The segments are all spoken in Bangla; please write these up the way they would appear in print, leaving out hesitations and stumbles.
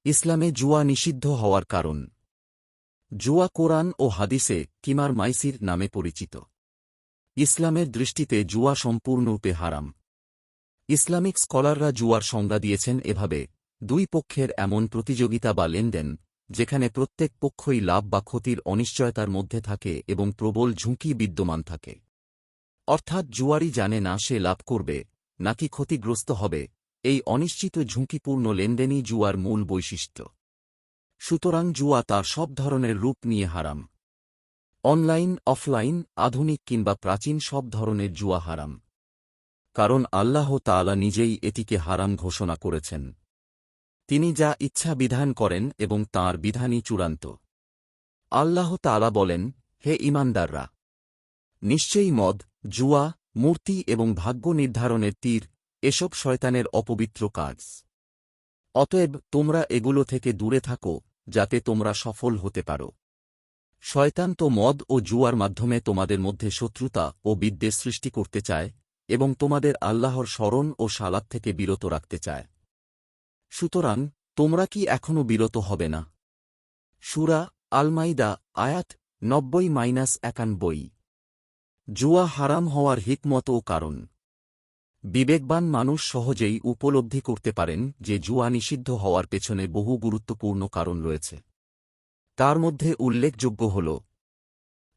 ইসলামে জুয়া নিষিদ্ধ হওয়ার কারণ। জুয়া কোরআন ও হাদিসে কিমার মাইসির নামে পরিচিত। ইসলামের দৃষ্টিতে জুয়া সম্পূর্ণরূপে হারাম। ইসলামিক স্কলাররা জুয়ার সংজ্ঞা দিয়েছেন এভাবে: দুই পক্ষের এমন প্রতিযোগিতা বা লেনদেন যেখানে প্রত্যেক পক্ষই লাভ বা ক্ষতির অনিশ্চয়তার মধ্যে থাকে এবং প্রবল ঝুঁকি বিদ্যমান থাকে। অর্থাৎ জুয়ারি জানে না সে লাভ করবে নাকি ক্ষতিগ্রস্ত হবে। এই অনিশ্চিত ঝুঁকিপূর্ণ লেনদেনই জুয়ার মূল বৈশিষ্ট্য। সুতরাং জুয়া তার সব ধরনের রূপ নিয়ে হারাম। অনলাইন, অফলাইন, আধুনিক কিংবা প্রাচীন সব ধরনের জুয়া হারাম। কারণ আল্লাহ তাআলা নিজেই এটিকে হারাম ঘোষণা করেছেন। তিনি যা ইচ্ছা বিধান করেন এবং তাঁর বিধানই চূড়ান্ত। আল্লাহ তাআলা বলেন, হে ঈমানদাররা! নিশ্চয়ই মদ, জুয়া, মূর্তি এবং ভাগ্য নির্ধারণের তীর এসব শয়তানের অপবিত্র কাজ। অতএব তোমরা এগুলো থেকে দূরে থাকো যাতে তোমরা সফল হতে পারো। শয়তান তো মদ ও জুয়ার মাধ্যমে তোমাদের মধ্যে শত্রুতা ও বিদ্বেষ সৃষ্টি করতে চায় এবং তোমাদের আল্লাহর স্মরণ ও সালাত থেকে বিরত রাখতে চায়। সুতরাং তোমরা কি এখনও বিরত হবে না? সূরা আল-মাইদা আয়াত 90-91। জুয়া হারাম হওয়ার হিকমত ও কারণ। বিবেকবান মানুষ সহজেই উপলব্ধি করতে পারেন যে জুয়া নিষিদ্ধ হওয়ার পেছনে বহু গুরুত্বপূর্ণ কারণ রয়েছে। তার মধ্যে উল্লেখযোগ্য হল: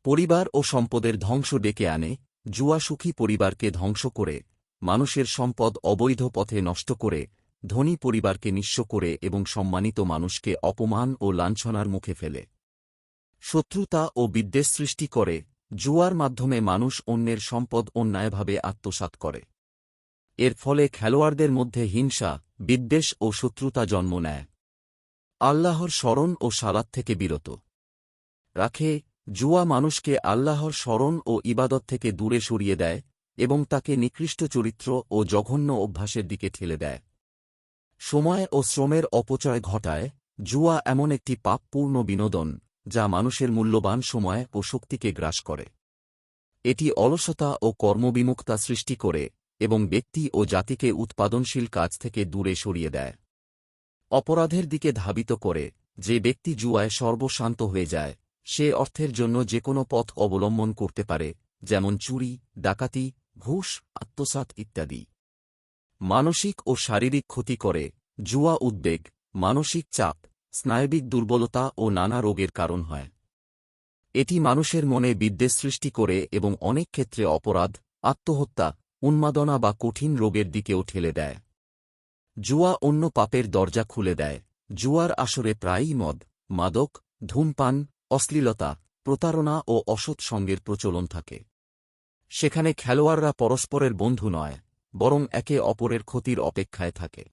পরিবার ও সম্পদের ধ্বংস ডেকে আনে। জুয়া সুখী পরিবারকে ধ্বংস করে, মানুষের সম্পদ অবৈধ পথে নষ্ট করে, ধনী পরিবারকে নিঃস্ব করে এবং সম্মানিত মানুষকে অপমান ও লাঞ্ছনার মুখে ফেলে। শত্রুতা ও বিদ্বেষ সৃষ্টি করে। জুয়ার মাধ্যমে মানুষ অন্যের সম্পদ অন্যায়ভাবে আত্মসাৎ করে। এর ফলে খেলোয়াড়দের মধ্যে হিংসা, বিদ্বেষ ও শত্রুতা জন্ম নেয়। আল্লাহর স্মরণ ও সালাত থেকে বিরত রাখে। জুয়া মানুষকে আল্লাহর স্মরণ ও ইবাদত থেকে দূরে সরিয়ে দেয় এবং তাকে নিকৃষ্ট চরিত্র ও জঘন্য অভ্যাসের দিকে ঠেলে দেয়। সময় ও শ্রমের অপচয় ঘটায়। জুয়া এমন একটি পাপপূর্ণ বিনোদন যা মানুষের মূল্যবান সময় ও শক্তিকে গ্রাস করে। এটি অলসতা ও কর্মবিমুখতা সৃষ্টি করে এবং ব্যক্তি ও জাতিকে উৎপাদনশীল কাজ থেকে দূরে সরিয়ে দেয়। অপরাধের দিকে ধাবিত করে। যে ব্যক্তি জুয়ায় সর্বশান্ত হয়ে যায় সে অর্থের জন্য যে কোনো পথ অবলম্বন করতে পারে, যেমন চুরি, ডাকাতি, ঘুষ, আত্মসাৎ ইত্যাদি। মানসিক ও শারীরিক ক্ষতি করে। জুয়া উদ্বেগ, মানসিক চাপ, স্নায়বিক দুর্বলতা ও নানা রোগের কারণ হয়। এটি মানুষের মনে বিদ্বেষ সৃষ্টি করে এবং অনেক ক্ষেত্রে অপরাধ, আত্মহত্যা, উন্মাদনা বা কঠিন রোগের দিকেও ঠেলে দেয়। জুয়া অন্য পাপের দরজা খুলে দেয়। জুয়ার আসরে প্রায়ই মদ, মাদক, ধূমপান, অশ্লীলতা, প্রতারণা ও অসৎ সঙ্গের প্রচলন থাকে। সেখানে খেলোয়াড়রা পরস্পরের বন্ধু নয়, বরং একে অপরের ক্ষতির অপেক্ষায় থাকে।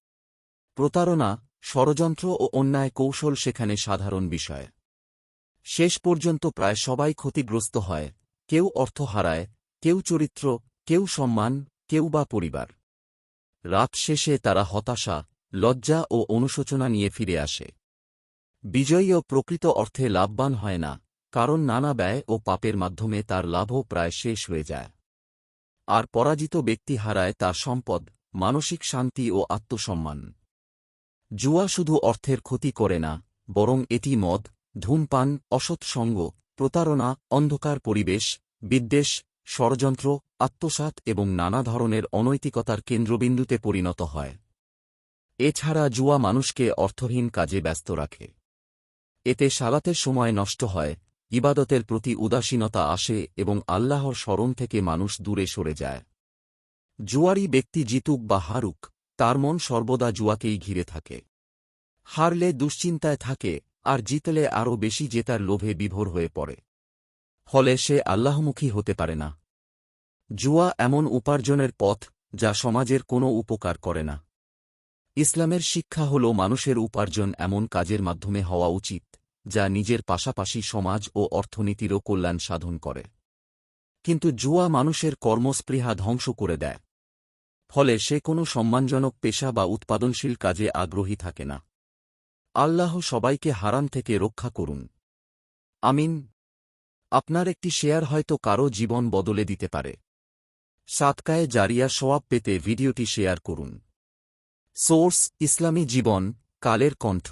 প্রতারণা, ষড়যন্ত্র ও অন্যায় কৌশল সেখানে সাধারণ বিষয়। শেষ পর্যন্ত প্রায় সবাই ক্ষতিগ্রস্ত হয়। কেউ অর্থ হারায়, কেউ চরিত্র, কেউ সম্মান, কেউ বা পরিবার। রাত শেষে তারা হতাশা, লজ্জা ও অনুশোচনা নিয়ে ফিরে আসে। বিজয়ীও প্রকৃত অর্থে লাভবান হয় না, কারণ নানা ব্যয় ও পাপের মাধ্যমে তার লাভও প্রায় শেষ হয়ে যায়। আর পরাজিত ব্যক্তি হারায় তার সম্পদ, মানসিক শান্তি ও আত্মসম্মান। জুয়া শুধু অর্থের ক্ষতি করে না, বরং এটি মদ, ধূমপান, অসৎ সঙ্গ, প্রতারণা, অন্ধকার পরিবেশ, বিদ্বেষ, ষড়যন্ত্র, আত্মসাৎ এবং নানা ধরনের অনৈতিকতার কেন্দ্রবিন্দুতে পরিণত হয়। এছাড়া জুয়া মানুষকে অর্থহীন কাজে ব্যস্ত রাখে। এতে সালাতের সময় নষ্ট হয়, ইবাদতের প্রতি উদাসীনতা আসে এবং আল্লাহর স্মরণ থেকে মানুষ দূরে সরে যায়। জুয়ারি ব্যক্তি জিতুক বা হারুক, তার মন সর্বদা জুয়াকেই ঘিরে থাকে। হারলে দুশ্চিন্তায় থাকে আর জিতলে আরও বেশি জেতার লোভে বিভোর হয়ে পড়ে। ফলে সে আল্লাহমুখী হতে পারে না। জুয়া এমন উপার্জনের পথ যা সমাজের কোনো উপকার করে না। ইসলামের শিক্ষা হল মানুষের উপার্জন এমন কাজের মাধ্যমে হওয়া উচিত যা নিজের পাশাপাশি সমাজ ও অর্থনীতিরও কল্যাণ সাধন করে। কিন্তু জুয়া মানুষের কর্মস্পৃহা ধ্বংস করে দেয়। ফলে সে কোনো সম্মানজনক পেশা বা উৎপাদনশীল কাজে আগ্রহী থাকে না। আল্লাহ সবাইকে হারাম থেকে রক্ষা করুন। আমিন। আপনার একটি শেয়ার হয়তো কারো জীবন বদলে দিতে পারে। সাদকায়ে জারিয়া সওয়াব পেতে ভিডিওটি শেয়ার করুন। সোর্স: ইসলামী জীবন, কালের কণ্ঠ।